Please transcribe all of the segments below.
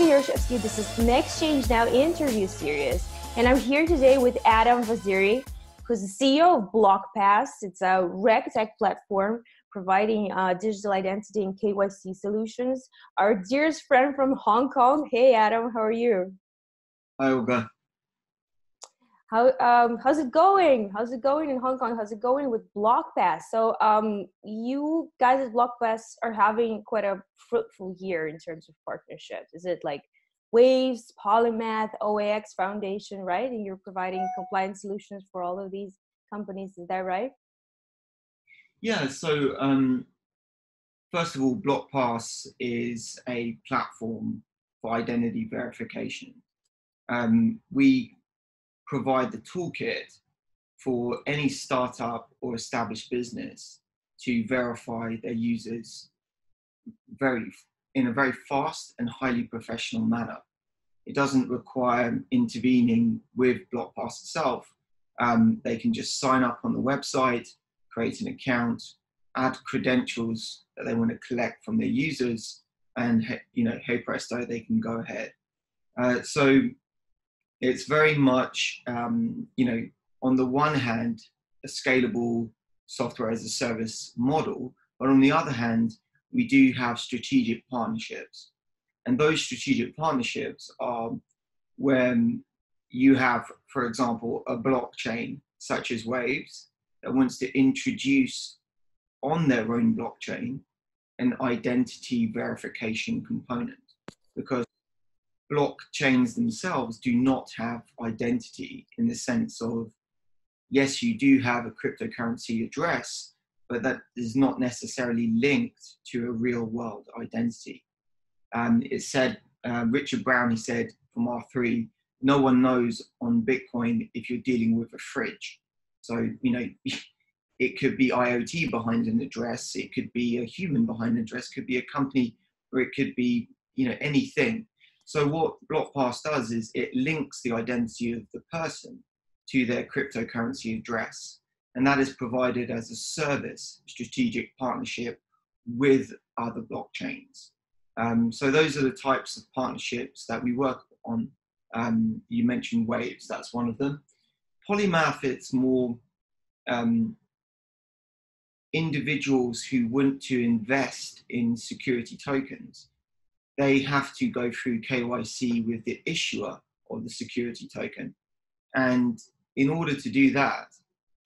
Olga Yaroshevsky. This is NexChange Now Interview Series, and I'm here today with Adam Vaziri, who's the CEO of Blockpass. It's a Regtech platform providing digital identity and KYC solutions. Our dearest friend from Hong Kong. Hey, Adam, how are you? Hi, Olga. How's it going? How's it going in Hong Kong? How's it going with Blockpass? So you guys at Blockpass are having quite a fruitful year in terms of partnerships. Is it like Waves, Polymath, OAX Foundation, right? And you're providing compliance solutions for all of these companies. Is that right? Yeah, so first of all, Blockpass is a platform for identity verification. We provide the toolkit for any startup or established business to verify their users in a very fast and highly professional manner. It doesn't require intervening with Blockpass itself. They can just sign up on the website, create an account, add credentials that they want to collect from their users, and hey presto, they can go ahead. So it's very much, on the one hand, a scalable software as a service model, but on the other hand, we do have strategic partnerships. And those strategic partnerships are when you have, for example, a blockchain such as Waves that wants to introduce on their own blockchain an identity verification component, because blockchains themselves do not have identity in the sense of, yes, you do have a cryptocurrency address, but that is not necessarily linked to a real world identity. It said, Richard Brown, he said from R3, no one knows on Bitcoin if you're dealing with a fridge. So, it could be IoT behind an address, it could be a human behind an address, could be a company, or it could be, anything. So what Blockpass does is it links the identity of the person to their cryptocurrency address. And that is provided as a service, strategic partnership with other blockchains. So those are the types of partnerships that we work on. You mentioned Waves, that's one of them. Polymath, it's more individuals who want to invest in security tokens. They have to go through KYC with the issuer of the security token. And in order to do that,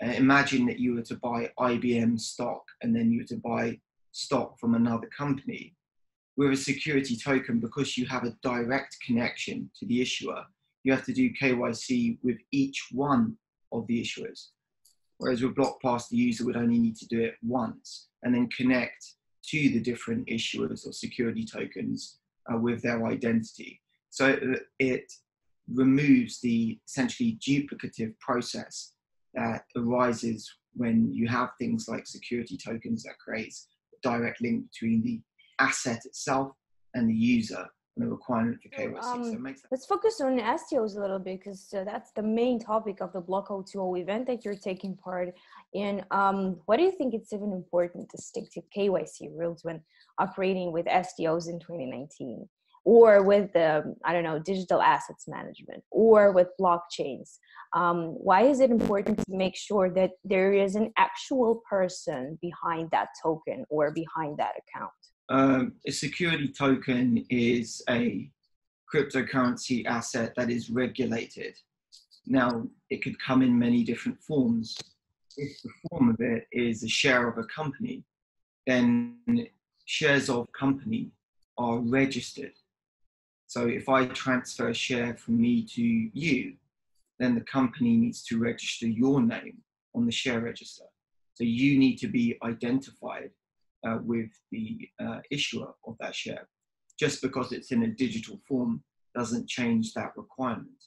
imagine that you were to buy IBM stock and then you were to buy stock from another company. With a security token, because you have a direct connection to the issuer, you have to do KYC with each one of the issuers. Whereas with Blockpass, the user would only need to do it once and then connect to the different issuers or security tokens with their identity. So it removes the essentially duplicative process that arises when you have things like security tokens that creates a direct link between the asset itself and the user and the requirement for KYC. So it makes let's focus on STOs a little bit, because that's the main topic of the Block O2O event that you're taking part in. Why do you think it's even important to stick to KYC rules when operating with STOs in 2019? Or with digital assets management, or with blockchains? Why is it important to make sure that there is an actual person behind that token or behind that account? A security token is a cryptocurrency asset that is regulated. Now, it could come in many different forms. If the form of it is a share of a company, then shares of company are registered. So if I transfer a share from me to you, then the company needs to register your name on the share register. So you need to be identified with the issuer of that share. Just because it's in a digital form doesn't change that requirement.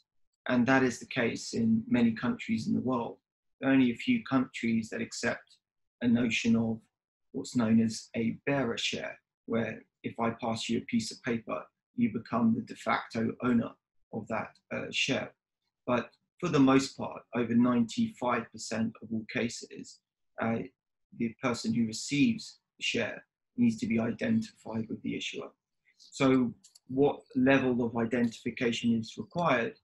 And that is the case in many countries in the world. There are only a few countries that accept a notion of what's known as a bearer share, where if I pass you a piece of paper, you become the de facto owner of that share. But for the most part, over 95% of all cases, the person who receives the share needs to be identified with the issuer. So what level of identification is required,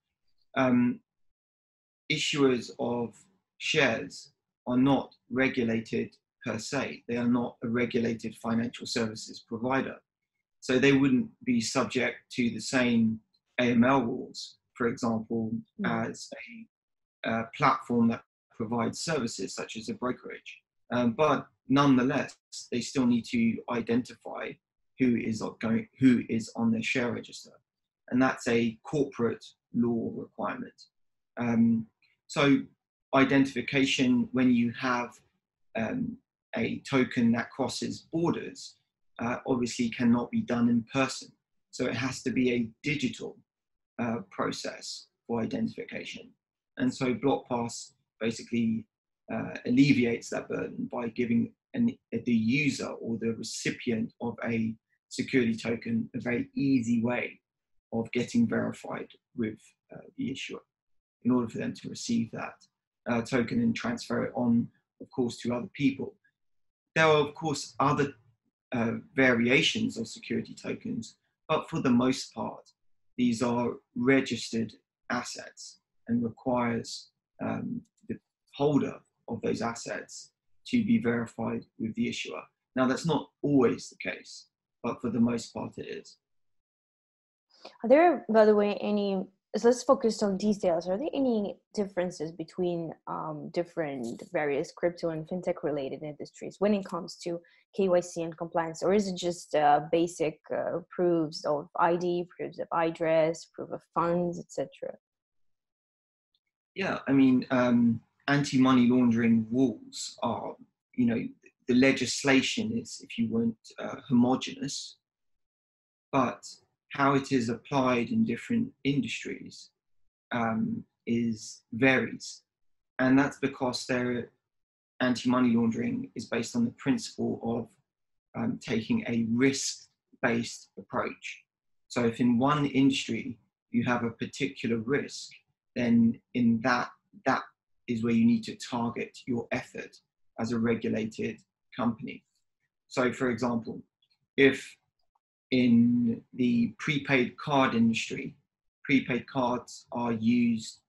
issuers of shares are not regulated per se. They are not a regulated financial services provider. So they wouldn't be subject to the same AML rules, for example, as a platform that provides services such as a brokerage. But nonetheless, they still need to identify who is on their share register. And that's a corporate law requirement. So identification, when you have a token that crosses borders, obviously cannot be done in person. So it has to be a digital process for identification. And so Blockpass basically alleviates that burden by giving the user or the recipient of a security token a very easy way of getting verified with the issuer in order for them to receive that token and transfer it on, of course, to other people. There are, of course, other variations of security tokens, but for the most part, these are registered assets and requires the holder of those assets to be verified with the issuer. Now, that's not always the case, but for the most part it is. Are there, by the way, so let's focus on details. Are there any differences between different various crypto and fintech related industries when it comes to KYC and compliance? Or is it just basic proofs of ID, proofs of address, proof of funds, etc.? Yeah, I mean, anti-money laundering rules are, the legislation is, if you want, homogenous, but how it is applied in different industries varies. And that's because their anti-money laundering is based on the principle of taking a risk-based approach. So if in one industry you have a particular risk, then in that is where you need to target your effort as a regulated company. So for example, if in the prepaid card industry, prepaid cards are used,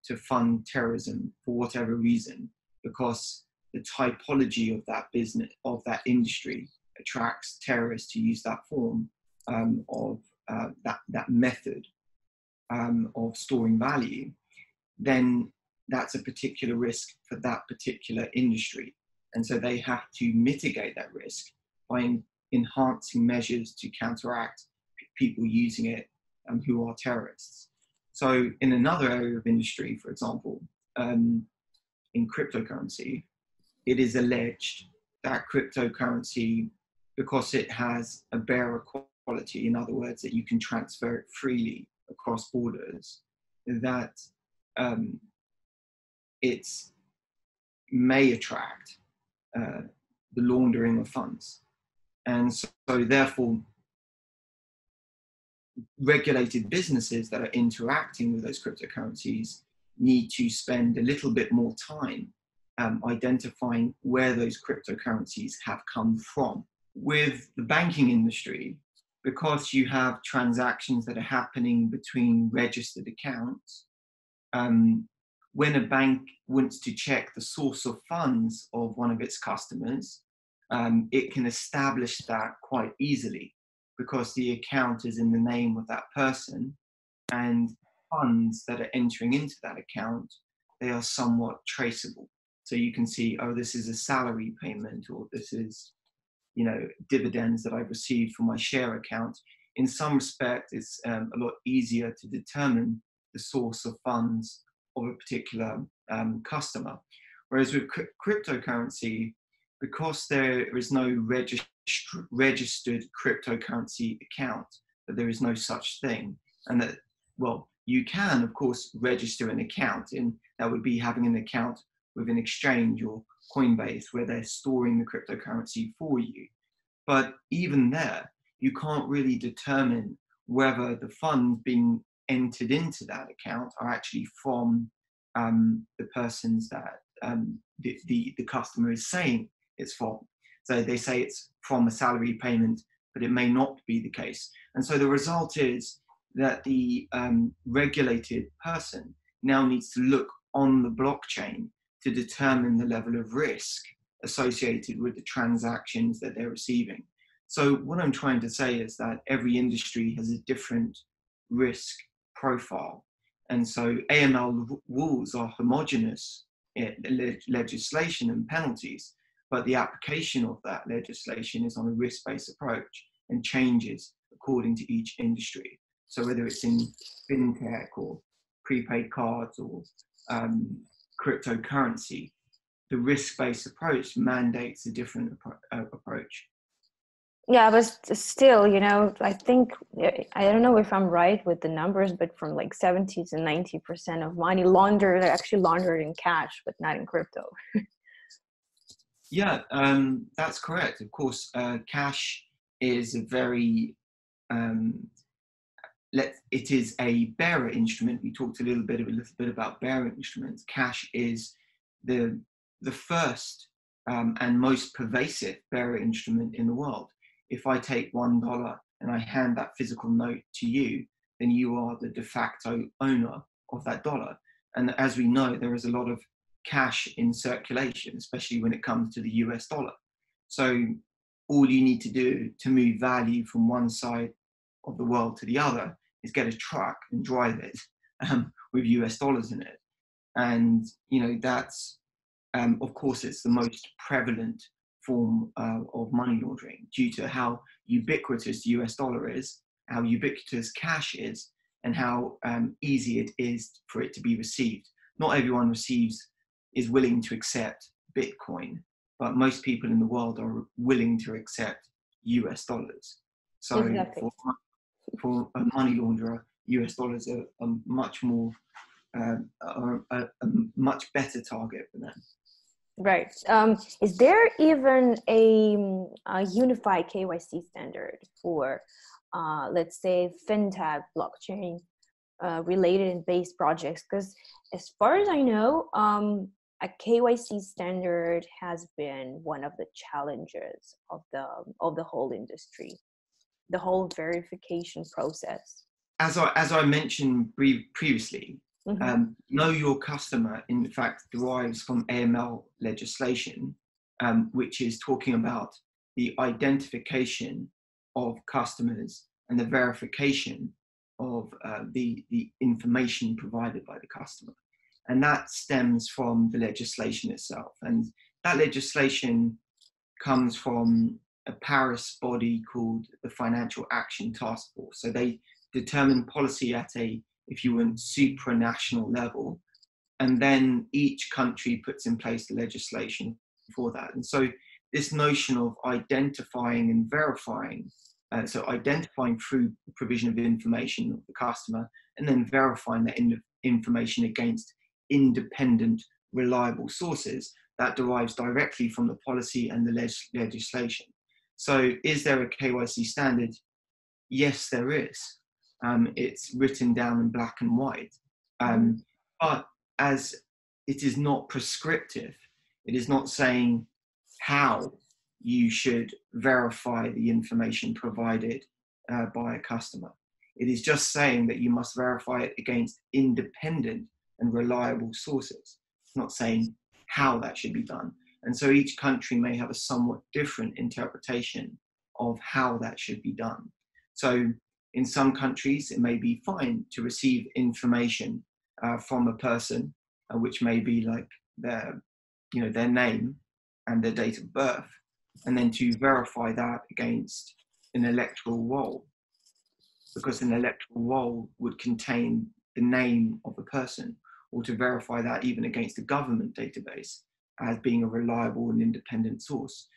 to fund terrorism for whatever reason, because the typology of that business, of that industry, attracts terrorists to use that form of that method of storing value, then that's a particular risk for that particular industry. And so they have to mitigate that risk by enhancing measures to counteract people using it who are terrorists. So in another area of industry, for example, in cryptocurrency, it is alleged that cryptocurrency, because it has a bearer quality, in other words, that you can transfer it freely across borders, that it may attract the laundering of funds. And so therefore, regulated businesses that are interacting with those cryptocurrencies need to spend a little bit more time identifying where those cryptocurrencies have come from. With the banking industry, because you have transactions that are happening between registered accounts, when a bank wants to check the source of funds of one of its customers, it can establish that quite easily because the account is in the name of that person, and funds that are entering into that account, they are somewhat traceable. So you can see, oh, this is a salary payment, or this is, dividends that I've received from my share account. In some respect, it's a lot easier to determine the source of funds of a particular customer. Whereas with cryptocurrency, because there is no registered cryptocurrency account, that there is no such thing. And that, well, you can, of course, register an account, and that would be having an account with an exchange or Coinbase where they're storing the cryptocurrency for you. But even there, you can't really determine whether the funds being entered into that account are actually from the persons that the customer is saying it's from. So they say it's from a salary payment, but it may not be the case. And so the result is that the regulated person now needs to look on the blockchain to determine the level of risk associated with the transactions that they're receiving. So what I'm trying to say is that every industry has a different risk profile. And so AML rules are homogeneous legislation and penalties, but the application of that legislation is on a risk-based approach and changes according to each industry. So whether it's in fintech or prepaid cards or cryptocurrency, the risk-based approach mandates a different approach. Yeah, but still, I think, I don't know if I'm right with the numbers, but from like 70 to 90% of money laundered are actually laundered in cash, but not in crypto. Yeah, that's correct. Of course, cash is a very, it is a bearer instrument. We talked a little bit about bearer instruments. Cash is the first and most pervasive bearer instrument in the world. If I take $1 and I hand that physical note to you, then you are the de facto owner of that dollar. And as we know, there is a lot of cash in circulation, especially when it comes to the US dollar. So all you need to do to move value from one side of the world to the other is get a truck and drive it with US dollars in it. And, that's, of course, it's the most prevalent form of money laundering due to how ubiquitous the US dollar is, how ubiquitous cash is, and how easy it is for it to be received. Not everyone is willing to accept Bitcoin, but most people in the world are willing to accept US dollars. So exactly. for a money launderer, US dollars are much more, a much better target for them. Right. Is there even a unified KYC standard for, let's say, fintech, blockchain related and based projects? Because as far as I know, a KYC standard has been one of the challenges of the whole industry, the whole verification process. As I mentioned previously, know your customer, in fact, derives from AML legislation, which is talking about the identification of customers and the verification of the information provided by the customer. And that stems from the legislation itself. And that legislation comes from a Paris body called the Financial Action Task Force. So they determine policy at if you want, supranational level, and then each country puts in place the legislation for that. And so this notion of identifying and verifying, so identifying through provision of information of the customer, and then verifying that information against independent, reliable sources, that derives directly from the policy and the legislation. So is there a KYC standard? Yes, there is. It's written down in black and white. But as it is not prescriptive, it is not saying how you should verify the information provided by a customer. It is just saying that you must verify it against independent and reliable sources. It's not saying how that should be done. And so each country may have a somewhat different interpretation of how that should be done. So in some countries, it may be fine to receive information from a person, which may be like their name and their date of birth, and then to verify that against an electoral roll, because an electoral roll would contain the name of a person, or to verify that even against a government database as being a reliable and independent source.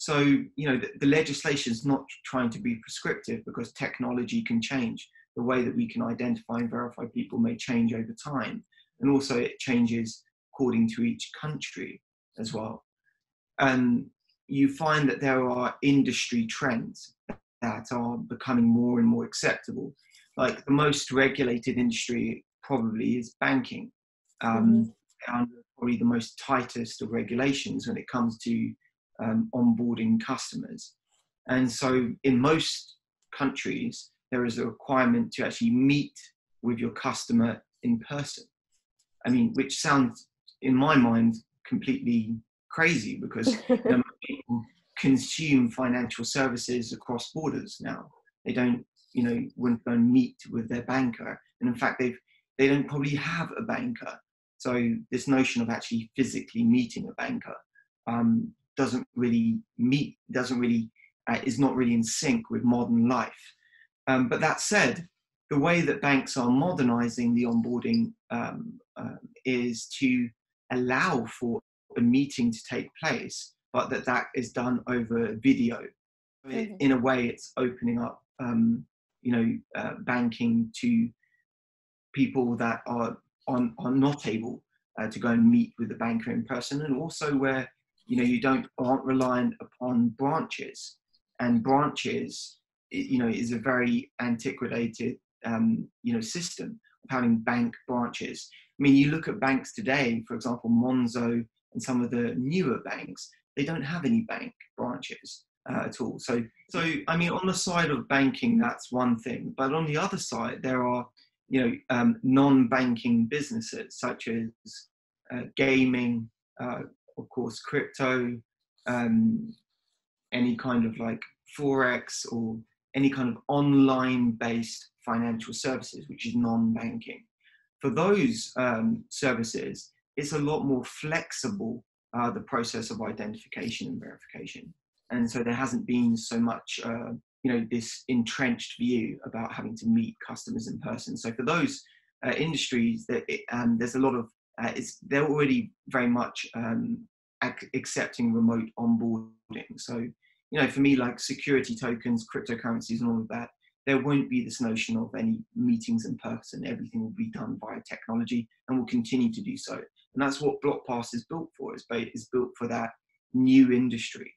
So, the legislation is not trying to be prescriptive, because technology can change. The way that we can identify and verify people may change over time. And also it changes according to each country as well. And you find that there are industry trends that are becoming more and more acceptable. Like the most regulated industry probably is banking. And probably the most tightest of regulations when it comes to onboarding customers. And so in most countries, there is a requirement to actually meet with your customer in person. I mean, which sounds, in my mind, completely crazy, because people consume financial services across borders now. They don't, wouldn't go and meet with their banker. And in fact, they don't probably have a banker. So this notion of actually physically meeting a banker is not really in sync with modern life. But that said, the way that banks are modernizing the onboarding is to allow for a meeting to take place, but that is done over video. Mm-hmm. In a way, it's opening up, banking to people that are not able to go and meet with the banker in person, and also where you aren't reliant upon branches, and branches, is a very antiquated system of having bank branches. I mean, you look at banks today, for example, Monzo and some of the newer banks, they don't have any bank branches at all. So I mean, on the side of banking, that's one thing, but on the other side, there are non-banking businesses such as gaming, of course, crypto, any kind of like Forex, or any kind of online-based financial services, which is non-banking. For those services, it's a lot more flexible, the process of identification and verification. And so there hasn't been so much, this entrenched view about having to meet customers in person. So for those industries, there's a lot of, they're already very much accepting remote onboarding. So, for me, like security tokens, cryptocurrencies and all of that, there won't be this notion of any meetings in person. Everything will be done via technology and will continue to do so. And that's what Blockpass is built for. It's built for that new industry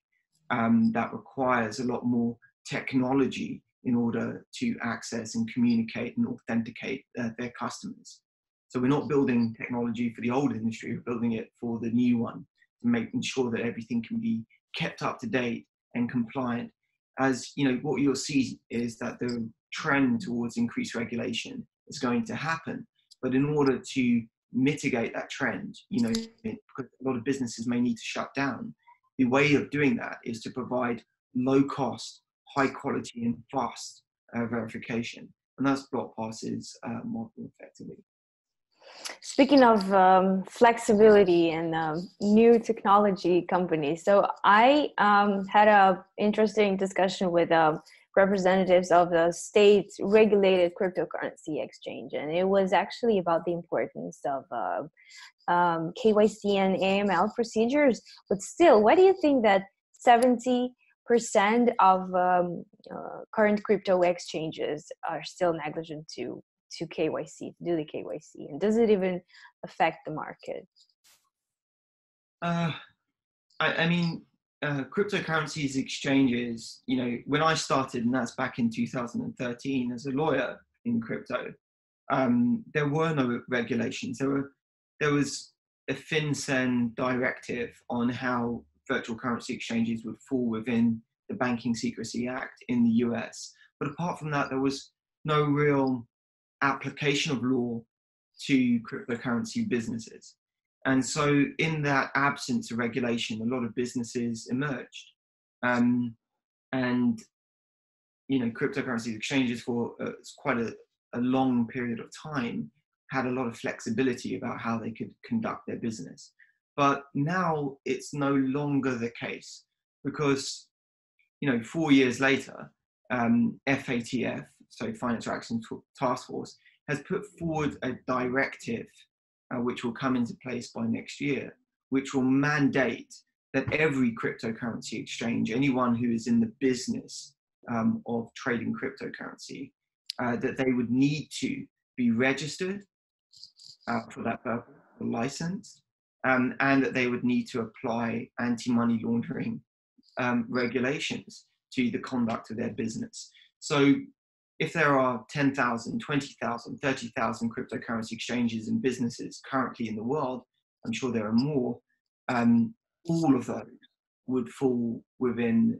that requires a lot more technology in order to access and communicate and authenticate their customers. So we're not building technology for the old industry, we're building it for the new one, to making sure that everything can be kept up to date and compliant. As what you'll see is that the trend towards increased regulation is going to happen. But in order to mitigate that trend, because a lot of businesses may need to shut down, the way of doing that is to provide low cost, high quality and fast verification. And that's Blockpass's model effectively. Speaking of flexibility and new technology companies, so I had an interesting discussion with representatives of the state-regulated cryptocurrency exchange, and it was actually about the importance of KYC and AML procedures. But still, why do you think that 70% of current crypto exchanges are still negligent to KYC, to do the KYC? And does it even affect the market? I mean, cryptocurrencies exchanges, when I started, and that's back in 2013 as a lawyer in crypto, there were no regulations. There was a FinCEN directive on how virtual currency exchanges would fall within the Banking Secrecy Act in the US. But apart from that, there was no real application of law to cryptocurrency businesses. And so in that absence of regulation, a lot of businesses emerged. And, cryptocurrency exchanges for quite a long period of time had a lot of flexibility about how they could conduct their business. But now it's no longer the case because, 4 years later, FATF, so Financial Action Task Force, has put forward a directive which will come into place by next year, which will mandate that every cryptocurrency exchange, anyone who is in the business of trading cryptocurrency, that they would need to be registered for that purpose, licensed, and that they would need to apply anti-money laundering regulations to the conduct of their business. So if there are 10,000, 20,000, 30,000 cryptocurrency exchanges and businesses currently in the world, I'm sure there are more, all of those would fall within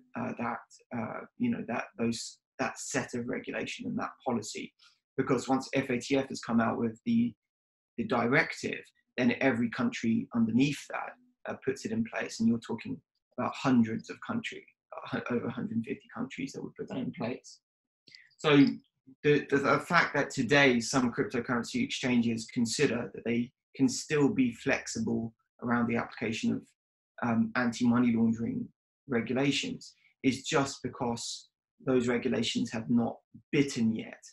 those that set of regulation and that policy. Because once FATF has come out with the directive, then every country underneath that puts it in place. And you're talking about hundreds of countries, over 150 countries that would put that in place. So the fact that today some cryptocurrency exchanges consider that they can still be flexible around the application of anti-money laundering regulations is just because those regulations have not bitten yet,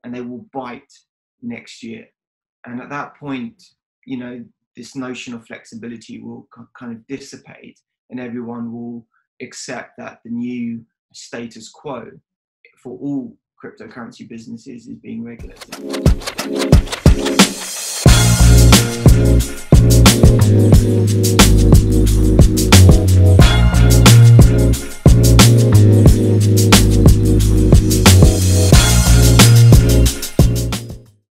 and they will bite next year. And at that point, you know, this notion of flexibility will kind of dissipate, and everyone will accept that the new status quo for all cryptocurrency businesses is being regulated.